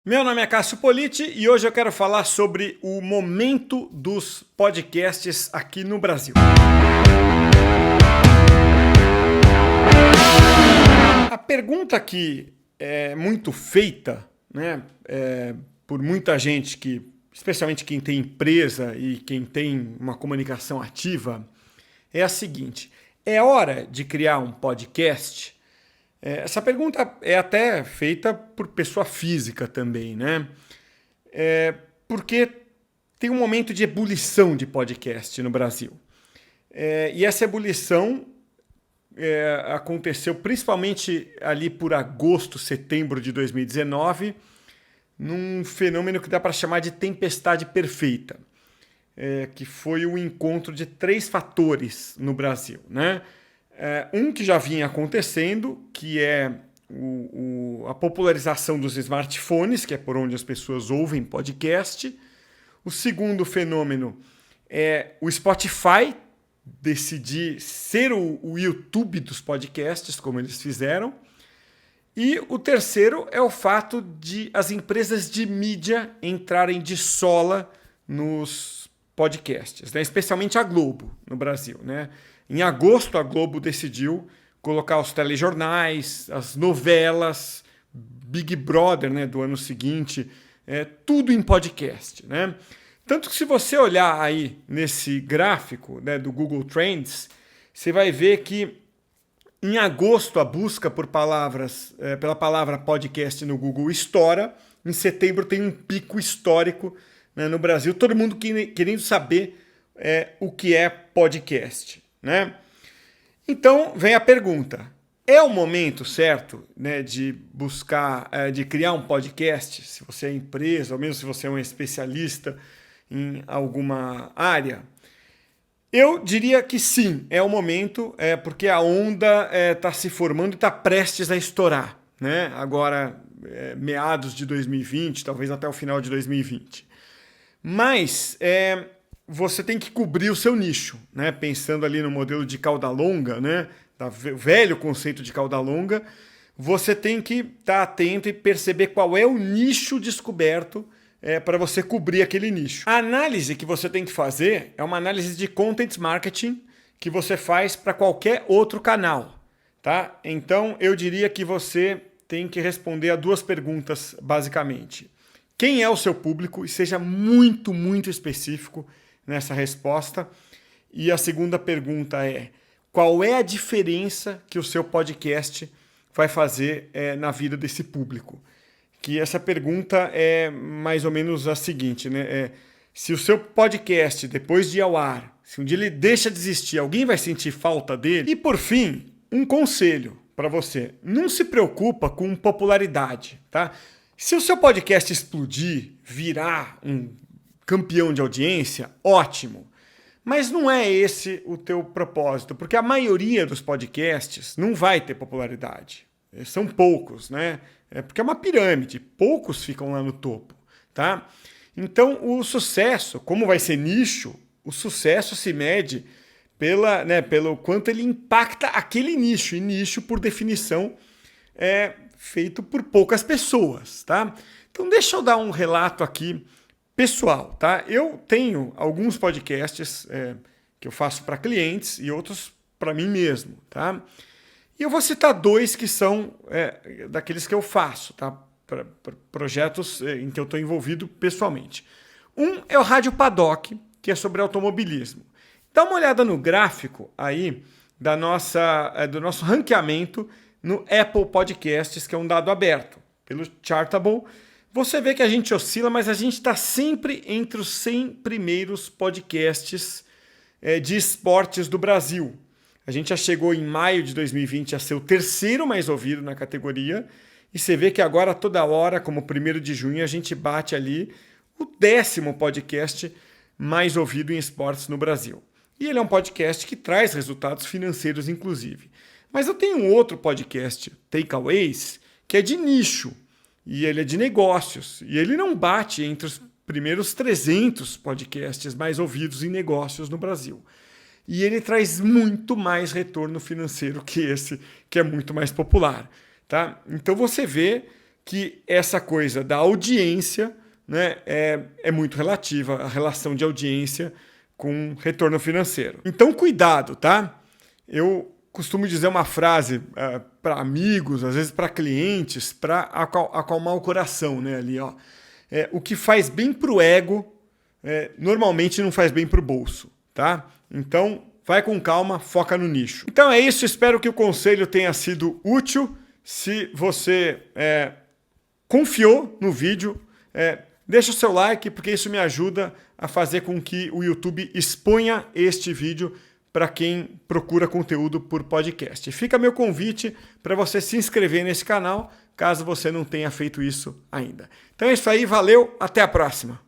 Meu nome é Cássio Politi e hoje eu quero falar sobre o momento dos podcasts aqui no Brasil. A pergunta que é muito feita, né, por muita gente, especialmente quem tem empresa e quem tem uma comunicação ativa, é a seguinte: é hora de criar um podcast? Essa pergunta é até feita por pessoa física também, né? Porque tem um momento de ebulição de podcast no Brasil. E essa ebulição aconteceu principalmente ali por agosto, setembro de 2019, num fenômeno que dá para chamar de tempestade perfeita, que foi o encontro de três fatores no Brasil, né? Um que já vinha acontecendo, que é a popularização dos smartphones, que é por onde as pessoas ouvem podcast. O segundo fenômeno é o Spotify decidir ser o YouTube dos podcasts, como eles fizeram. E o terceiro é o fato de as empresas de mídia entrarem de sola nos podcasts, né? Especialmente a Globo no Brasil, né? Em agosto, a Globo decidiu colocar os telejornais, as novelas, Big Brother, né, do ano seguinte, tudo em podcast, né? Tanto que se você olhar aí nesse gráfico, né, do Google Trends, você vai ver que em agosto a busca por pela palavra podcast no Google estoura. Em setembro tem um pico histórico, né, no Brasil, todo mundo querendo saber o que é podcast, né? Então vem a pergunta: é o momento certo, né, de buscar, de criar um podcast? Se você é empresa, ou mesmo se você é um especialista em alguma área, eu diria que sim, é o momento, porque a onda está se formando e está prestes a estourar, né? Agora, meados de 2020, talvez até o final de 2020. Mas você tem que cobrir o seu nicho, né? Pensando ali no modelo de cauda longa, né? O velho conceito de cauda longa, você tem que estar atento e perceber qual é o nicho descoberto para você cobrir aquele nicho. A análise que você tem que fazer é uma análise de content marketing que você faz para qualquer outro canal, tá? Então eu diria que você tem que responder a duas perguntas basicamente. Quem é o seu público? E seja muito, muito específico nessa resposta. E a segunda pergunta é: qual é a diferença que o seu podcast vai fazer na vida desse público? Que essa pergunta é mais ou menos a seguinte, né? Se o seu podcast, depois de ir ao ar, se um dia ele deixa de existir, alguém vai sentir falta dele? E por fim, um conselho para você: não se preocupa com popularidade, tá? Se o seu podcast explodir, virar um campeão de audiência, ótimo. Mas não é esse o teu propósito, porque a maioria dos podcasts não vai ter popularidade. São poucos, né? Porque é uma pirâmide, poucos ficam lá no topo, tá? Então, o sucesso, como vai ser nicho, o sucesso se mede pelo quanto ele impacta aquele nicho. E nicho, por definição, é feito por poucas pessoas, tá? Então deixa eu dar um relato aqui pessoal, tá? Eu tenho alguns podcasts que eu faço para clientes e outros para mim mesmo, tá? E eu vou citar dois que são daqueles que eu faço, tá? Para projetos em que eu estou envolvido pessoalmente. Um é o Rádio Paddock, que é sobre automobilismo. Dá uma olhada no gráfico aí do nosso ranqueamento no Apple Podcasts, que é um dado aberto pelo Chartable. Você vê que a gente oscila, mas a gente está sempre entre os 100 primeiros podcasts de esportes do Brasil. A gente já chegou em maio de 2020 a ser o terceiro mais ouvido na categoria, e você vê que agora, toda hora, como 1º de junho, a gente bate ali o 10º podcast mais ouvido em esportes no Brasil. E ele é um podcast que traz resultados financeiros, inclusive. Mas eu tenho um outro podcast, Takeaways, que é de nicho, e ele é de negócios, e ele não bate entre os primeiros 300 podcasts mais ouvidos em negócios no Brasil. E ele traz muito mais retorno financeiro que esse, que é muito mais popular, tá? Então você vê que essa coisa da audiência, né, é muito relativa, a relação de audiência com retorno financeiro. Então, cuidado, tá? Eu costumo dizer uma frase para amigos, às vezes para clientes, para acalmar o coração, né? Ali, ó. O que faz bem para o ego, normalmente não faz bem para o bolso, tá? Então, vai com calma, foca no nicho. Então é isso, espero que o conselho tenha sido útil. Se você confiou no vídeo, deixa o seu like, porque isso me ajuda a fazer com que o YouTube exponha este vídeo para quem procura conteúdo por podcast. Fica meu convite para você se inscrever nesse canal, caso você não tenha feito isso ainda. Então é isso aí, valeu, até a próxima!